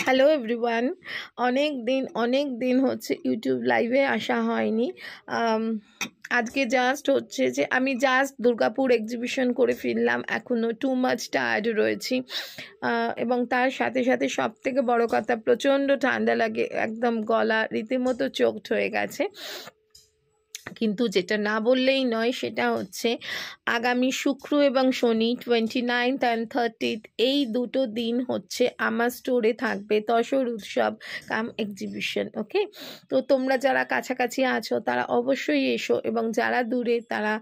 Hello everyone. অনেক দিন হচ্ছে ইউটিউব লাইভে আসা হয়নি। আজকে জাস্ট হচ্ছে যে আমি দুর্গাপুর এক্সিবিশন করে ফিরলাম, এখনও টু মাচ টায়ার্ড রয়েছি। এবং তার সাথে সাথে সব থেকে বড় কথা, প্রচণ্ড ঠান্ডা লাগে, একদম গলা রীতিমতো চোকড হয়ে গেছে। কিন্তু যেটা না বললেই নয় সেটা হচ্ছে আগামী শুক্র এবং শনি 29th অ্যান্ড 30th এই দুটো দিন হচ্ছে আমার স্টোরে থাকবে তসর উৎসব কাম এক্সিবিশন। ওকে, তো তোমরা যারা কাছাকাছি আছো তারা অবশ্যই এসো, এবং যারা দূরে তারা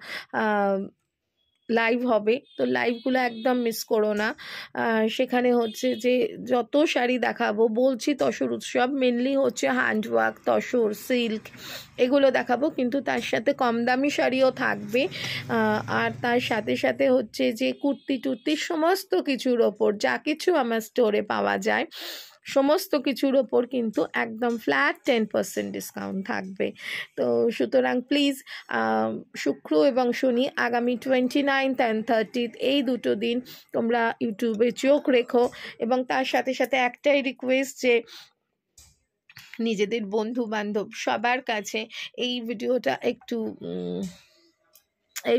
লাইভ হবে, তো লাইভগুলো একদম মিস করো না। সেখানে হচ্ছে যে যত শাড়ি দেখাবো, বলছি তসর উৎসব মেনলি হচ্ছে হ্যান্ডওয়ার্ক, তসর, সিল্ক এগুলো দেখাবো, কিন্তু তার সাথে কম দামি শাড়িও থাকবে। আর তার সাথে সাথে হচ্ছে যে কুর্তি টুর্তি সমস্ত কিছুর ওপর যা কিছু আমার স্টোরে পাওয়া যায় সমস্ত কিছুর ওপর কিন্তু একদম ফ্ল্যাট 10% ডিসকাউন্ট থাকবে। তো সুতরাং প্লিজ শুক্র এবং শনি আগামী 29th অ্যান্ড 30th এই দুটো দিন তোমরা ইউটিউবে চোখ রেখো। এবং তার সাথে সাথে একটাই রিকোয়েস্ট যে নিজেদের বন্ধু বান্ধব সবার কাছে এই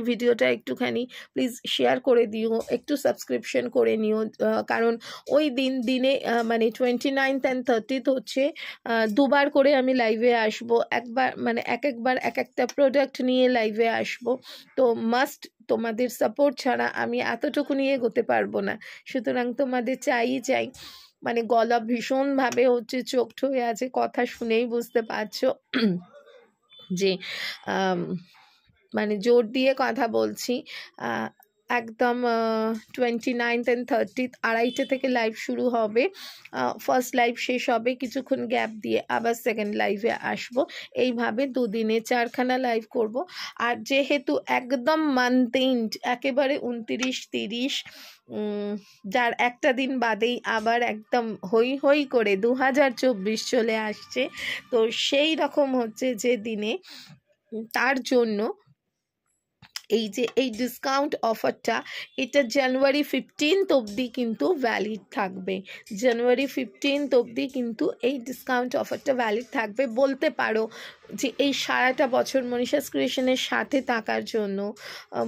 ভিডিওটা একটুখানি প্লিজ শেয়ার করে দিও, একটু সাবস্ক্রিপশন করে নিও। কারণ ওই দিনে মানে 29th অ্যান্ড 30th হচ্ছে দুবার করে আমি লাইভে আসবো, একবার এক একটা প্রোডাক্ট নিয়ে লাইভে আসবো। তো মাস্ট তোমাদের সাপোর্ট ছাড়া আমি এতটুকু নিয়ে এগোতে পারবো না। সুতরাং তোমাদের চাই, মানে গলা ভীষণভাবে হচ্ছে চোখড হয়ে আছে, কথা শুনেই বুঝতে পারছো যে মানে জোর দিয়ে কথা বলছি। একদম 29th অ্যান্ড 30th 2:30 থেকে লাইভ শুরু হবে। ফার্স্ট লাইভ শেষ হবে, কিছুক্ষণ গ্যাপ দিয়ে আবার সেকেন্ড লাইভে আসবো। এইভাবে দুদিনে 4খানা লাইভ করব। আর যেহেতু একদম মান্থ এন্ড একেবারে 29-30, যার একটা দিন বাদেই আবার একদম হই করে 2024 চলে আসছে, তো সেই রকম হচ্ছে যে দিনে তার জন্য এই ডিসকাউন্ট অফারটা এটা জানুয়ারি 15th অবধি কিন্তু ভ্যালিড থাকবে। জানুয়ারি 15th অবধি কিন্তু এই ডিসকাউন্ট অফারটা ভ্যালিড থাকবে। বলতে পারো যে এই সারাটা বছর মনীষাস ক্রিয়েশনের সাথে থাকার জন্য,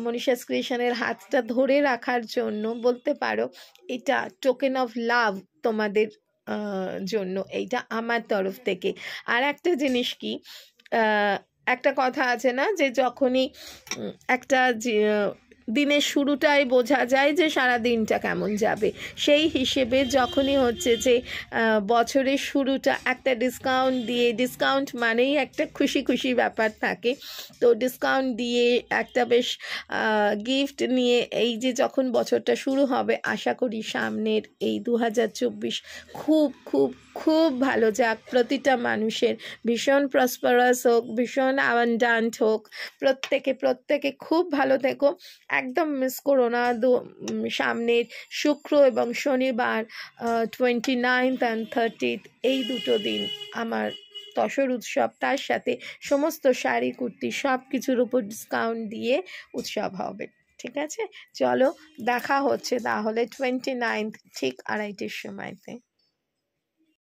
মনীষাস ক্রিয়েশনের হাতটা ধরে রাখার জন্য বলতে পারো এটা টোকেন অফ লাভ তোমাদের জন্য, এইটা আমার তরফ থেকে। আর একটা জিনিস কি, একটা কথা আছে না যে যখনই একটা দিনের শুরুটাই বোঝা যায় যে সারা দিনটা কেমন যাবে, সেই হিসেবে যখনই হচ্ছে যে বছরের শুরুটা একটা ডিসকাউন্ট মানেই একটা খুশি ব্যাপার থাকে। তো ডিসকাউন্ট দিয়ে একটা বেশ গিফট নিয়ে এই যে যখন বছরটা শুরু হবে, আশা করি সামনের এই 2024 খুব ভালো যাক, প্রতিটা মানুষের ভীষণ প্রসপারাস হোক, ভীষণ অ্যাবান্ডান্ট হোক, প্রত্যেকে খুব ভালো থেকো। একদম মিস করো না সামনের শুক্র এবং শনিবার 29th অ্যান্ড 30th এই দুটো দিন আমার তসর উৎসব, তার সাথে সমস্ত শাড়ি কুর্তি সব কিছুর উপর ডিসকাউন্ট দিয়ে উৎসব হবে। ঠিক আছে, চলো দেখা হচ্ছে তাহলে 29th ঠিক 2:30 সময়তে।